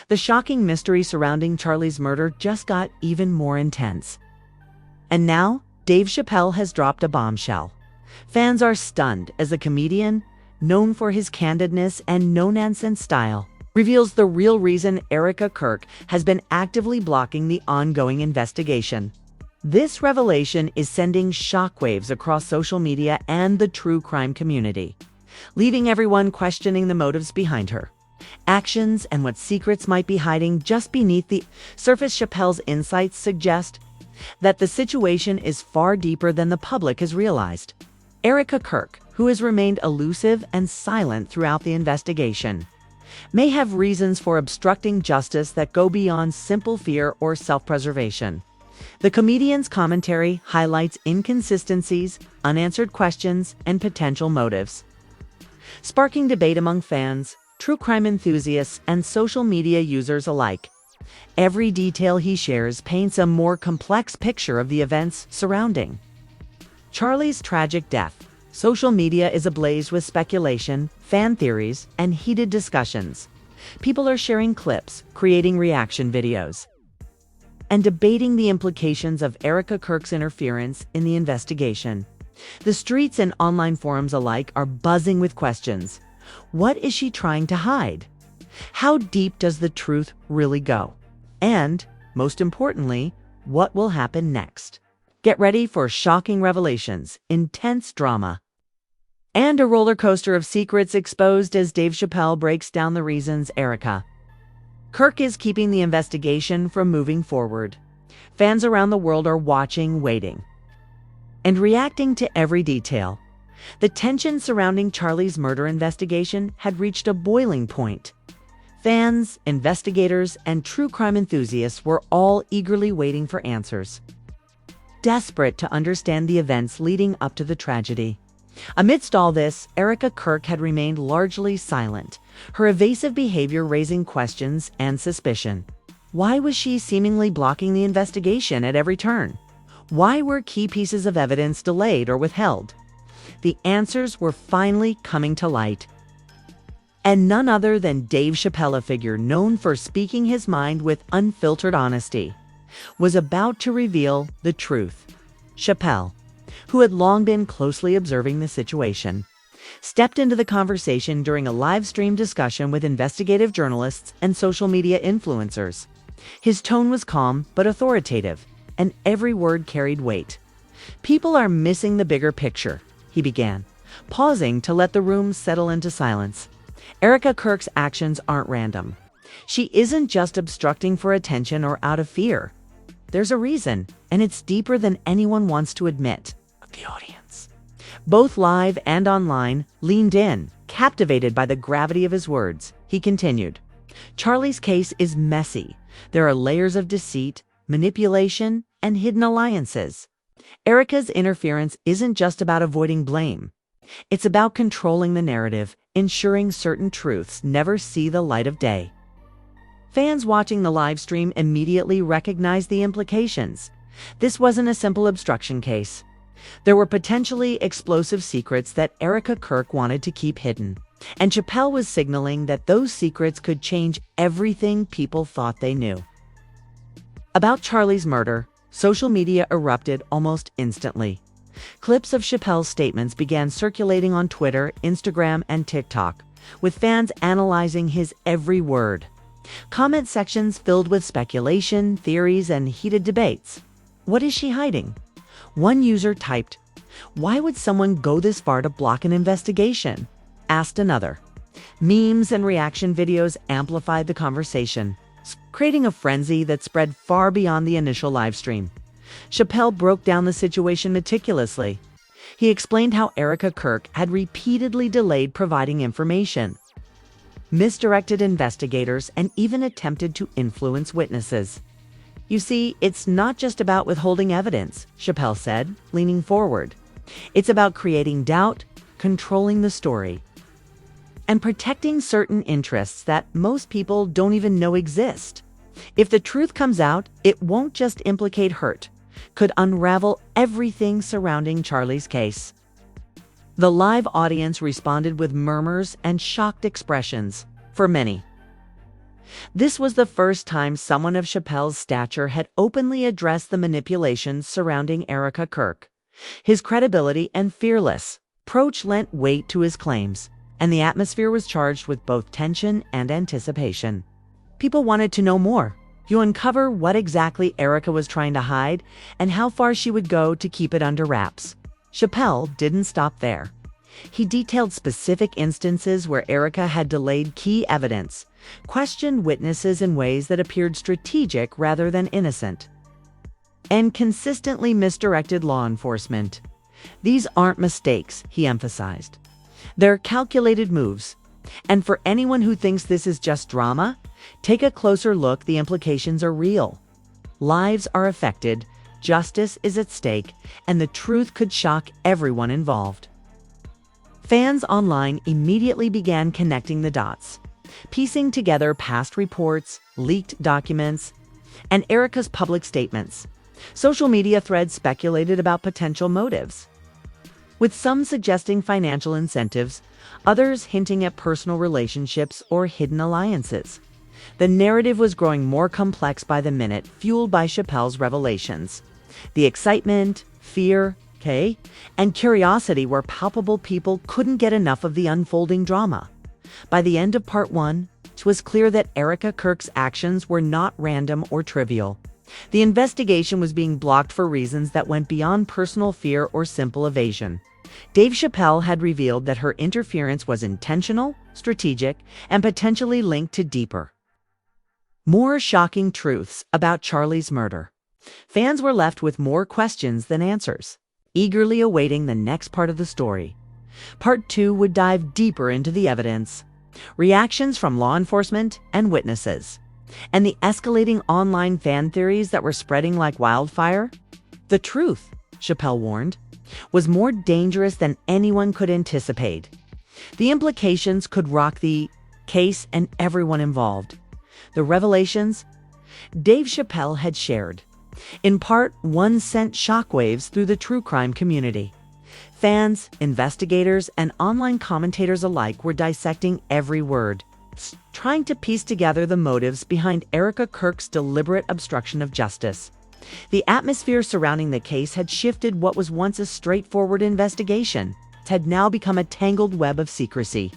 The shocking mystery surrounding Charlie's murder just got even more intense. And now, Dave Chappelle has dropped a bombshell. Fans are stunned as the comedian, known for his candidness and no-nonsense style, reveals the real reason Erika Kirk has been actively blocking the ongoing investigation. This revelation is sending shockwaves across social media and the true crime community, leaving everyone questioning the motives behind her actions and what secrets might be hiding just beneath the surface. Chappelle's insights suggest that the situation is far deeper than the public has realized. Erika Kirk, who has remained elusive and silent throughout the investigation, may have reasons for obstructing justice that go beyond simple fear or self-preservation. The comedian's commentary highlights inconsistencies, unanswered questions, and potential motives, sparking debate among fans, true crime enthusiasts, and social media users alike. Every detail he shares paints a more complex picture of the events surrounding Charlie's tragic death. Social media is ablaze with speculation, fan theories, and heated discussions. People are sharing clips, creating reaction videos, and debating the implications of Erika Kirk's interference in the investigation. The streets and online forums alike are buzzing with questions. What is she trying to hide? How deep does the truth really go? And, most importantly, what will happen next? Get ready for shocking revelations, intense drama, and a roller coaster of secrets exposed as Dave Chappelle breaks down the reasons Erika Kirk is keeping the investigation from moving forward. Fans around the world are watching, waiting, and reacting to every detail. The tension surrounding Charlie's murder investigation had reached a boiling point. Fans, investigators, and true crime enthusiasts were all eagerly waiting for answers, desperate to understand the events leading up to the tragedy. Amidst all this, Erika Kirk had remained largely silent, her evasive behavior raising questions and suspicion. Why was she seemingly blocking the investigation at every turn? Why were key pieces of evidence delayed or withheld? The answers were finally coming to light. And none other than Dave Chappelle, a figure known for speaking his mind with unfiltered honesty, was about to reveal the truth. Chappelle, who had long been closely observing the situation, stepped into the conversation during a live-stream discussion with investigative journalists and social media influencers. His tone was calm but authoritative, and every word carried weight. "People are missing the bigger picture," he began, pausing to let the room settle into silence. Erika Kirk's actions aren't random. She isn't just obstructing for attention or out of fear. There's a reason, and it's deeper than anyone wants to admit. The audience, both live and online, leaned in, captivated by the gravity of his words. He continued, "Charlie's case is messy. There are layers of deceit, manipulation, and hidden alliances. Erika's interference isn't just about avoiding blame. It's about controlling the narrative, ensuring certain truths never see the light of day." Fans watching the live stream immediately recognized the implications. This wasn't a simple obstruction case. There were potentially explosive secrets that Erika Kirk wanted to keep hidden, and Chappelle was signaling that those secrets could change everything people thought they knew. About Charlie's murder, social media erupted almost instantly. Clips of Chappelle's statements began circulating on Twitter, Instagram, and TikTok, with fans analyzing his every word. Comment sections filled with speculation, theories, and heated debates. What is she hiding? One user typed, "Why would someone go this far to block an investigation?" asked another. Memes and reaction videos amplified the conversation, creating a frenzy that spread far beyond the initial live stream. Chappelle broke down the situation meticulously. He explained how Erika Kirk had repeatedly delayed providing information, misdirected investigators, and even attempted to influence witnesses. "You see, it's not just about withholding evidence," Chappelle said, leaning forward. "It's about creating doubt, controlling the story, and protecting certain interests that most people don't even know exist. If the truth comes out, it won't just implicate Hurt, could unravel everything surrounding Charlie's case." The live audience responded with murmurs and shocked expressions. For many, This was the first time someone of Chappelle's stature had openly addressed the manipulations surrounding Erika Kirk. His credibility and fearless approach lent weight to his claims, and the atmosphere was charged with both tension and anticipation. People wanted to know more. You uncover what exactly Erika was trying to hide and how far she would go to keep it under wraps. Chappelle didn't stop there. He detailed specific instances where Erika had delayed key evidence, questioned witnesses in ways that appeared strategic rather than innocent, and consistently misdirected law enforcement. These aren't mistakes, he emphasized. They're calculated moves. And for anyone who thinks this is just drama, take a closer look. The implications are real. Lives are affected, justice is at stake, and the truth could shock everyone involved. Fans online immediately began connecting the dots, piecing together past reports, leaked documents, and Erika's public statements. Social media threads speculated about potential motives, with some suggesting financial incentives, others hinting at personal relationships or hidden alliances. The narrative was growing more complex by the minute, fueled by Chappelle's revelations. The excitement, fear, and curiosity were palpable. People couldn't get enough of the unfolding drama. By the end of part 1, it was clear that Erika Kirk's actions were not random or trivial. The investigation was being blocked for reasons that went beyond personal fear or simple evasion. Dave Chappelle had revealed that her interference was intentional, strategic, and potentially linked to deeper, more shocking truths about Charlie's murder. Fans were left with more questions than answers, eagerly awaiting the next part of the story. Part 2 would dive deeper into the evidence, reactions from law enforcement and witnesses, and the escalating online fan theories that were spreading like wildfire. The truth, Chappelle warned, was more dangerous than anyone could anticipate. The implications could rock the case and everyone involved. The revelations Dave Chappelle had shared in part 1 sent shockwaves through the true crime community. Fans, investigators, and online commentators alike were dissecting every word, trying to piece together the motives behind Erika Kirk's deliberate obstruction of justice. The atmosphere surrounding the case had shifted. What was once a straightforward investigation had now become a tangled web of secrecy,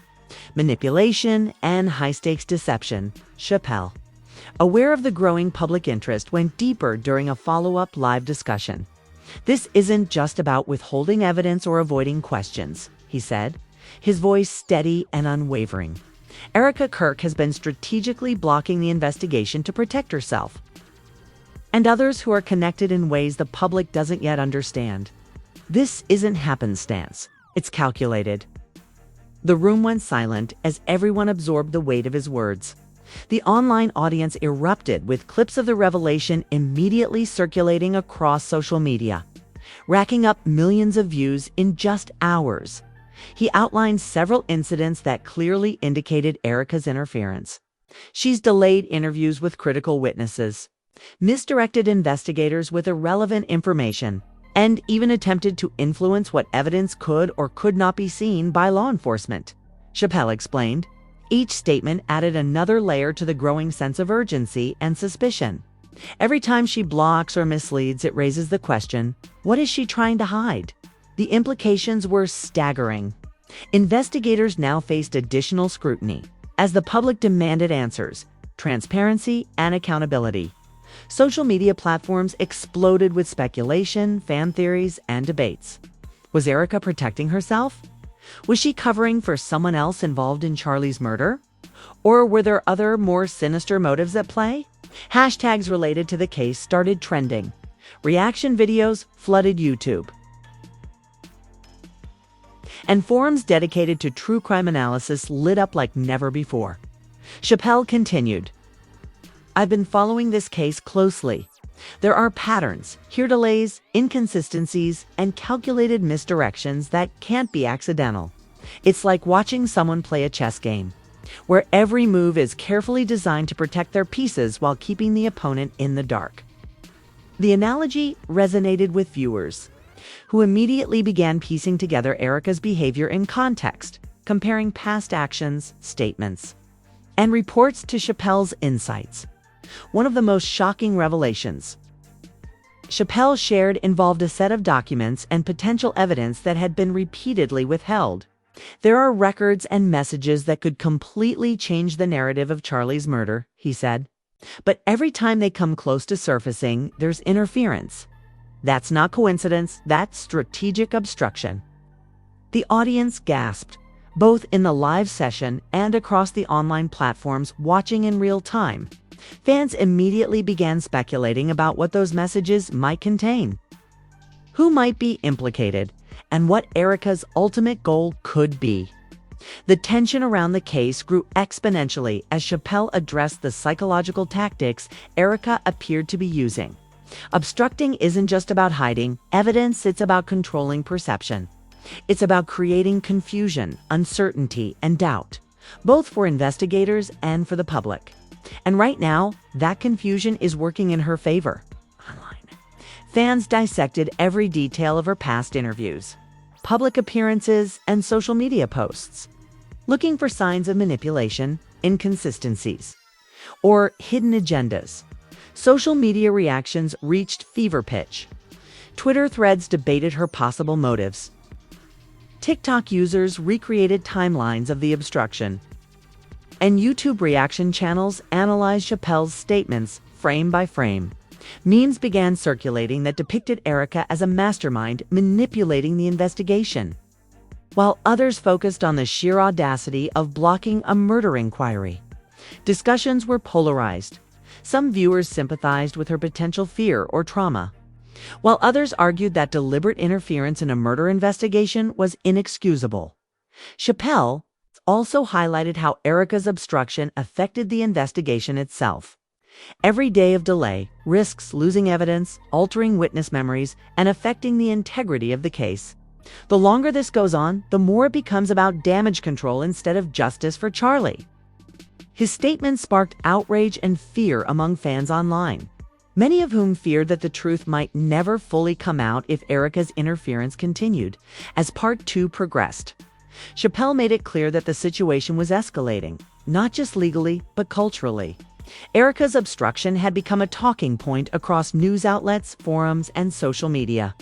manipulation, and high-stakes deception. Chappelle, aware of the growing public interest, went deeper during a follow-up live discussion. "This isn't just about withholding evidence or avoiding questions," he said, his voice steady and unwavering. "Erika Kirk has been strategically blocking the investigation to protect herself and others who are connected in ways the public doesn't yet understand. This isn't happenstance. It's calculated." The room went silent as everyone absorbed the weight of his words. The online audience erupted, with clips of the revelation immediately circulating across social media, racking up millions of views in just hours. He outlined several incidents that clearly indicated Erika's interference. She's delayed interviews with critical witnesses, misdirected investigators with irrelevant information, and even attempted to influence what evidence could or could not be seen by law enforcement, Chappelle explained. Each statement added another layer to the growing sense of urgency and suspicion. Every time she blocks or misleads, it raises the question, what is she trying to hide? The implications were staggering. Investigators now faced additional scrutiny as the public demanded answers, transparency, and accountability. Social media platforms exploded with speculation, fan theories, and debates. Was Erika protecting herself? Was she covering for someone else involved in Charlie's murder? Or were there other, more sinister motives at play? Hashtags related to the case started trending. Reaction videos flooded YouTube, and forums dedicated to true crime analysis lit up like never before. Chappelle continued, "I've been following this case closely. There are patterns, here delays, inconsistencies, and calculated misdirections that can't be accidental. It's like watching someone play a chess game, where every move is carefully designed to protect their pieces while keeping the opponent in the dark." The analogy resonated with viewers, who immediately began piecing together Erika's behavior in context, comparing past actions, statements, and reports to Chappelle's insights. One of the most shocking revelations Chappelle shared involved a set of documents and potential evidence that had been repeatedly withheld. There are records and messages that could completely change the narrative of Charlie's murder, he said. But every time they come close to surfacing, there's interference. That's not coincidence, that's strategic obstruction. The audience gasped, both in the live session and across the online platforms watching in real time. Fans immediately began speculating about what those messages might contain, who might be implicated, and what Erika's ultimate goal could be. The tension around the case grew exponentially as Chappelle addressed the psychological tactics Erika appeared to be using. Obstructing isn't just about hiding evidence, it's about controlling perception. It's about creating confusion, uncertainty, and doubt, both for investigators and for the public. And right now, that confusion is working in her favor. Online, fans dissected every detail of her past interviews, public appearances, and social media posts, looking for signs of manipulation, inconsistencies, or hidden agendas. Social media reactions reached fever pitch. Twitter threads debated her possible motives. TikTok users recreated timelines of the obstruction, and YouTube reaction channels analyzed Chappelle's statements frame by frame. Memes began circulating that depicted Erika as a mastermind manipulating the investigation, while others focused on the sheer audacity of blocking a murder inquiry. Discussions were polarized. Some viewers sympathized with her potential fear or trauma, while others argued that deliberate interference in a murder investigation was inexcusable. Chappelle also highlighted how Erika's obstruction affected the investigation itself. Every day of delay risks losing evidence, altering witness memories, and affecting the integrity of the case. The longer this goes on, the more it becomes about damage control instead of justice for Charlie. His statement sparked outrage and fear among fans online, many of whom feared that the truth might never fully come out if Erika's interference continued. As Part 2 progressed, Chappelle made it clear that the situation was escalating, not just legally, but culturally. Erika's obstruction had become a talking point across news outlets, forums, and social media.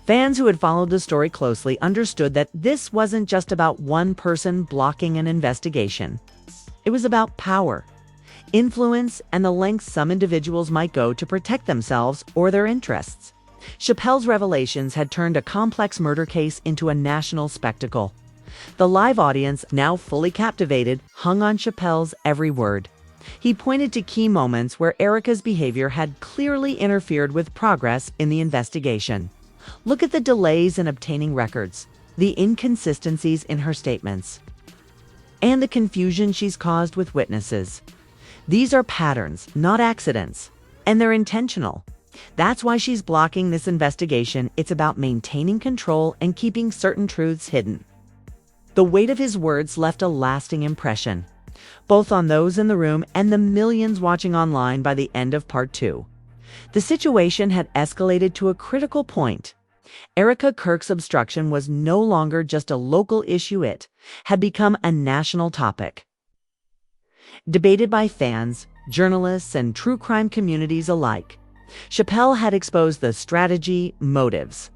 Fans who had followed the story closely understood that this wasn't just about one person blocking an investigation. It was about power, influence, and the lengths some individuals might go to protect themselves or their interests. Chappelle's revelations had turned a complex murder case into a national spectacle. The live audience, now fully captivated, hung on Chappelle's every word. He pointed to key moments where Erika's behavior had clearly interfered with progress in the investigation. Look at the delays in obtaining records, the inconsistencies in her statements, and the confusion she's caused with witnesses. These are patterns, not accidents, and they're intentional. That's why she's blocking this investigation. It's about maintaining control and keeping certain truths hidden. The weight of his words left a lasting impression, both on those in the room and the millions watching online by the end of Part 2. The situation had escalated to a critical point. Erika Kirk's obstruction was no longer just a local issue, it had become a national topic, debated by fans, journalists, and true crime communities alike. Chappelle had exposed the strategy, motives,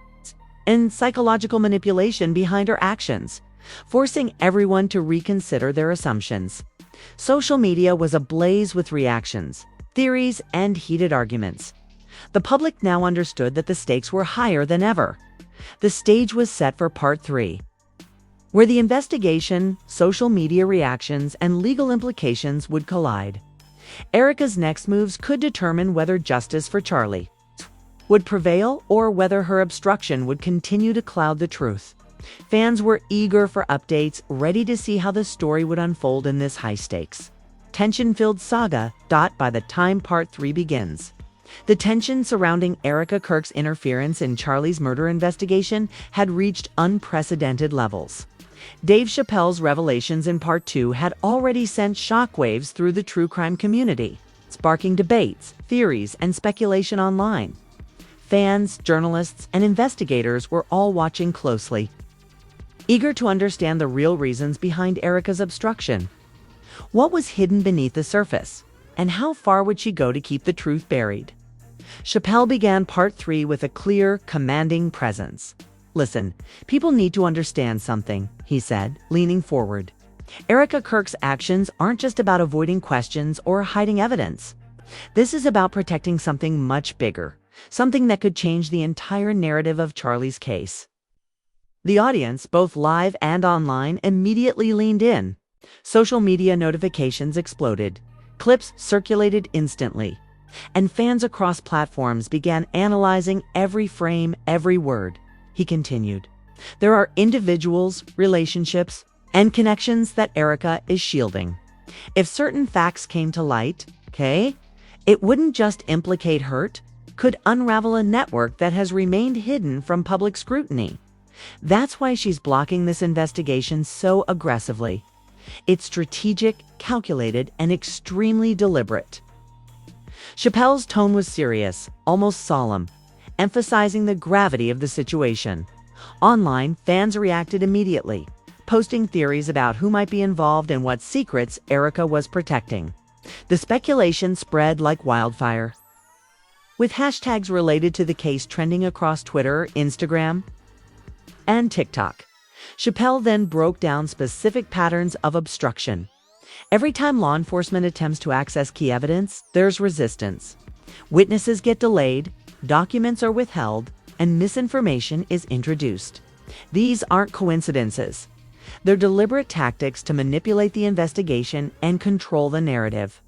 and psychological manipulation behind her actions, forcing everyone to reconsider their assumptions. Social media was ablaze with reactions, theories, and heated arguments. The public now understood that the stakes were higher than ever. The stage was set for Part 3, where the investigation, social media reactions, and legal implications would collide. Erika's next moves could determine whether justice for Charlie would prevail or whether her obstruction would continue to cloud the truth. Fans were eager for updates, ready to see how the story would unfold in this high-stakes, tension-filled saga. By the time Part 3 begins, the tension surrounding Erika Kirk's interference in Charlie's murder investigation had reached unprecedented levels. Dave Chappelle's revelations in Part 2 had already sent shockwaves through the true crime community, sparking debates, theories, and speculation online. Fans, journalists, and investigators were all watching closely, eager to understand the real reasons behind Erika's obstruction. What was hidden beneath the surface? And how far would she go to keep the truth buried? Chappelle began part 3 with a clear, commanding presence. "Listen, people need to understand something," he said, leaning forward. "Erika Kirk's actions aren't just about avoiding questions or hiding evidence. This is about protecting something much bigger, something that could change the entire narrative of Charlie's case." The audience, both live and online, immediately leaned in. Social media notifications exploded. Clips circulated instantly. And fans across platforms began analyzing every frame, every word. He continued, "There are individuals, relationships, and connections that Erika is shielding. If certain facts came to light, it wouldn't just implicate hurt, could unravel a network that has remained hidden from public scrutiny. That's why she's blocking this investigation so aggressively. It's strategic, calculated, and extremely deliberate." Chappelle's tone was serious, almost solemn, emphasizing the gravity of the situation. Online, fans reacted immediately, posting theories about who might be involved and what secrets Erika was protecting. The speculation spread like wildfire, with hashtags related to the case trending across Twitter, Instagram, and TikTok. Chappelle then broke down specific patterns of obstruction. Every time law enforcement attempts to access key evidence, there's resistance. Witnesses get delayed, documents are withheld, and misinformation is introduced. These aren't coincidences. They're deliberate tactics to manipulate the investigation and control the narrative.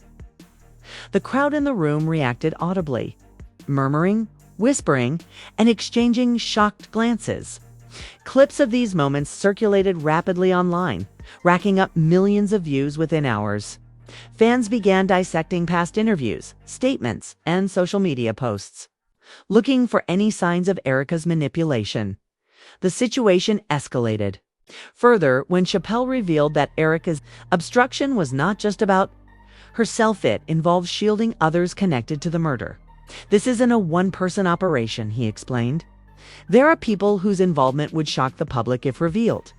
The crowd in the room reacted audibly, murmuring, whispering, and exchanging shocked glances. Clips of these moments circulated rapidly online, racking up millions of views within hours. Fans began dissecting past interviews, statements, and social media posts, looking for any signs of Erika's manipulation. The situation escalated further when Chappelle revealed that Erika's obstruction was not just about herself, it involved shielding others connected to the murder. "This isn't a one-person operation," he explained. "There are people whose involvement would shock the public if revealed.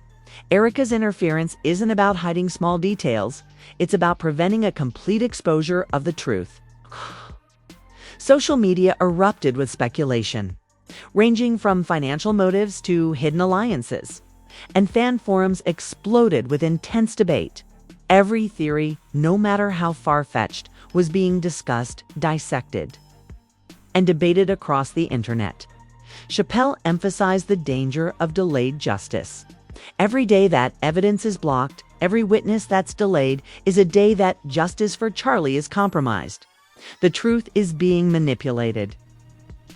Erika's interference isn't about hiding small details, it's about preventing a complete exposure of the truth." Social media erupted with speculation, ranging from financial motives to hidden alliances, and fan forums exploded with intense debate. Every theory, no matter how far-fetched, was being discussed, dissected, and debated across the internet. Chappelle emphasized the danger of delayed justice. Every day that evidence is blocked, every witness that's delayed, is a day that justice for Charlie is compromised. The truth is being manipulated.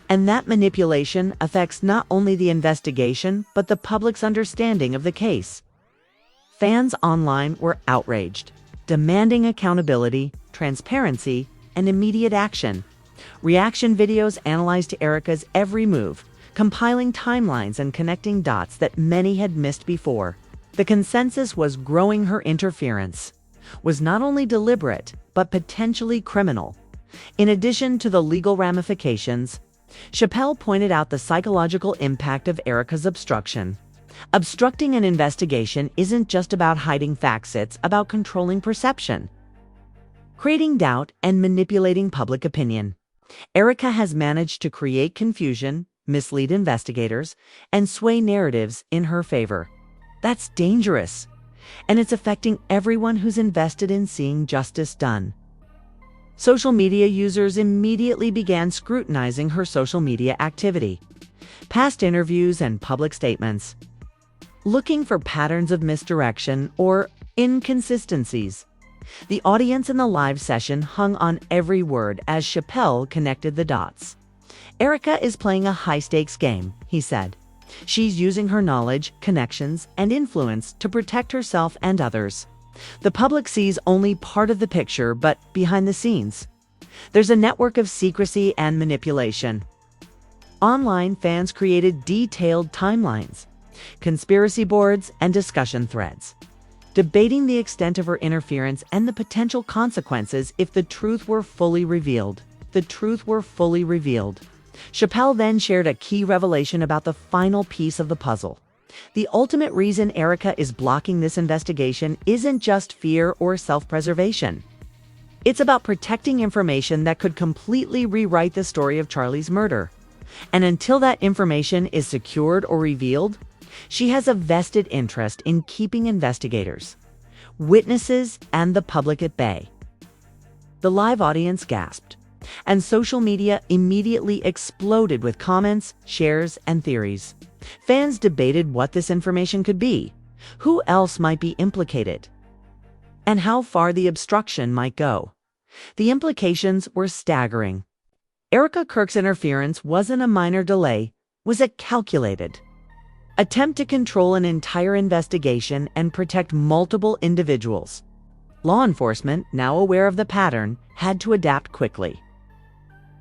And that manipulation affects not only the investigation, but the public's understanding of the case. Fans online were outraged, demanding accountability, transparency, and immediate action. Reaction videos analyzed Erika's every move, compiling timelines and connecting dots that many had missed before. The consensus was growing: her interference was not only deliberate, but potentially criminal. In addition to the legal ramifications, Chappelle pointed out the psychological impact of Erika's obstruction. Obstructing an investigation isn't just about hiding facts, it's about controlling perception, creating doubt, and manipulating public opinion. Erika has managed to create confusion, mislead investigators, and sway narratives in her favor. That's dangerous, and it's affecting everyone who's invested in seeing justice done. Social media users immediately began scrutinizing her social media activity, past interviews, and public statements, looking for patterns of misdirection or inconsistencies. The audience in the live session hung on every word as Chappelle connected the dots. "Erika is playing a high-stakes game," he said. "She's using her knowledge, connections, and influence to protect herself and others. The public sees only part of the picture, but behind the scenes, there's a network of secrecy and manipulation." Online, fans created detailed timelines, conspiracy boards, and discussion threads, debating the extent of her interference and the potential consequences if the truth were fully revealed. Chappelle then shared a key revelation about the final piece of the puzzle. The ultimate reason Erika is blocking this investigation isn't just fear or self-preservation. It's about protecting information that could completely rewrite the story of Charlie's murder. And until that information is secured or revealed, she has a vested interest in keeping investigators, witnesses, and the public at bay. The live audience gasped, and social media immediately exploded with comments, shares, and theories. Fans debated what this information could be, who else might be implicated, and how far the obstruction might go. The implications were staggering. Erika Kirk's interference wasn't a minor delay, was a calculated attempt to control an entire investigation and protect multiple individuals. Law enforcement, now aware of the pattern, had to adapt quickly,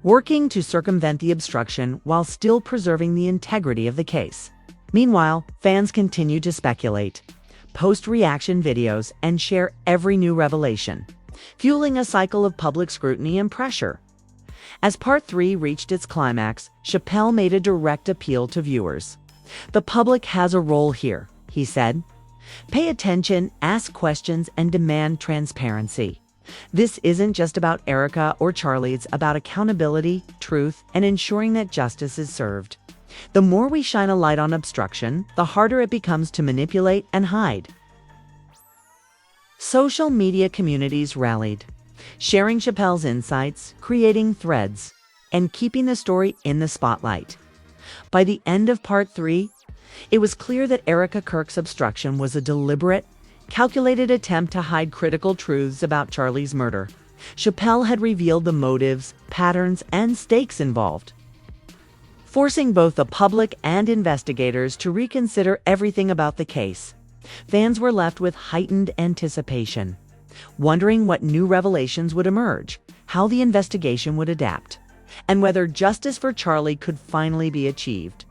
working to circumvent the obstruction while still preserving the integrity of the case. Meanwhile, fans continued to speculate, post reaction videos, and share every new revelation, fueling a cycle of public scrutiny and pressure. As Part 3 reached its climax, Chappelle made a direct appeal to viewers. "The public has a role here," he said. "Pay attention, ask questions, and demand transparency. This isn't just about Erika or Charlie, it's about accountability, truth, and ensuring that justice is served." The more we shine a light on obstruction, the harder it becomes to manipulate and hide. Social media communities rallied, sharing Chappelle's insights, creating threads, and keeping the story in the spotlight. By the end of Part 3, it was clear that Erika Kirk's obstruction was a deliberate, calculated attempt to hide critical truths about Charlie's murder. Chappelle had revealed the motives, patterns, and stakes involved, forcing both the public and investigators to reconsider everything about the case. Fans were left with heightened anticipation, wondering what new revelations would emerge, how the investigation would adapt, and whether justice for Charlie could finally be achieved.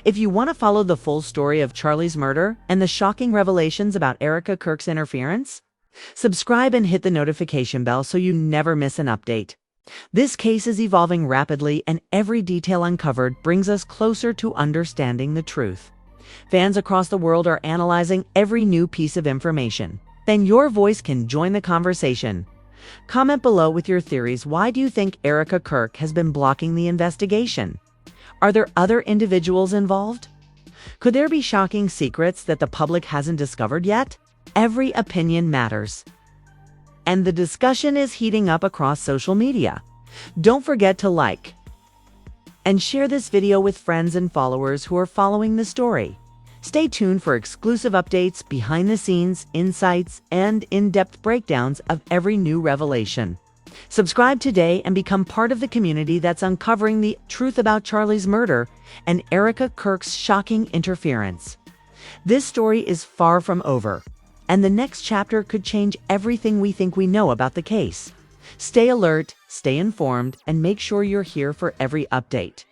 If you want to follow the full story of Charlie's murder and the shocking revelations about Erika Kirk's interference, subscribe and hit the notification bell so you never miss an update. This case is evolving rapidly, and every detail uncovered brings us closer to understanding the truth. Fans across the world are analyzing every new piece of information. Then your voice can join the conversation. Comment below with your theories. Why do you think Erika Kirk has been blocking the investigation? Are there other individuals involved? Could there be shocking secrets that the public hasn't discovered yet? Every opinion matters, and the discussion is heating up across social media. Don't forget to like and share this video with friends and followers who are following the story. Stay tuned for exclusive updates, behind the scenes, insights, and in-depth breakdowns of every new revelation. Subscribe today and become part of the community that's uncovering the truth about Charlie's murder and Erika Kirk's shocking interference. This story is far from over, and the next chapter could change everything we think we know about the case. Stay alert, stay informed, and make sure you're here for every update.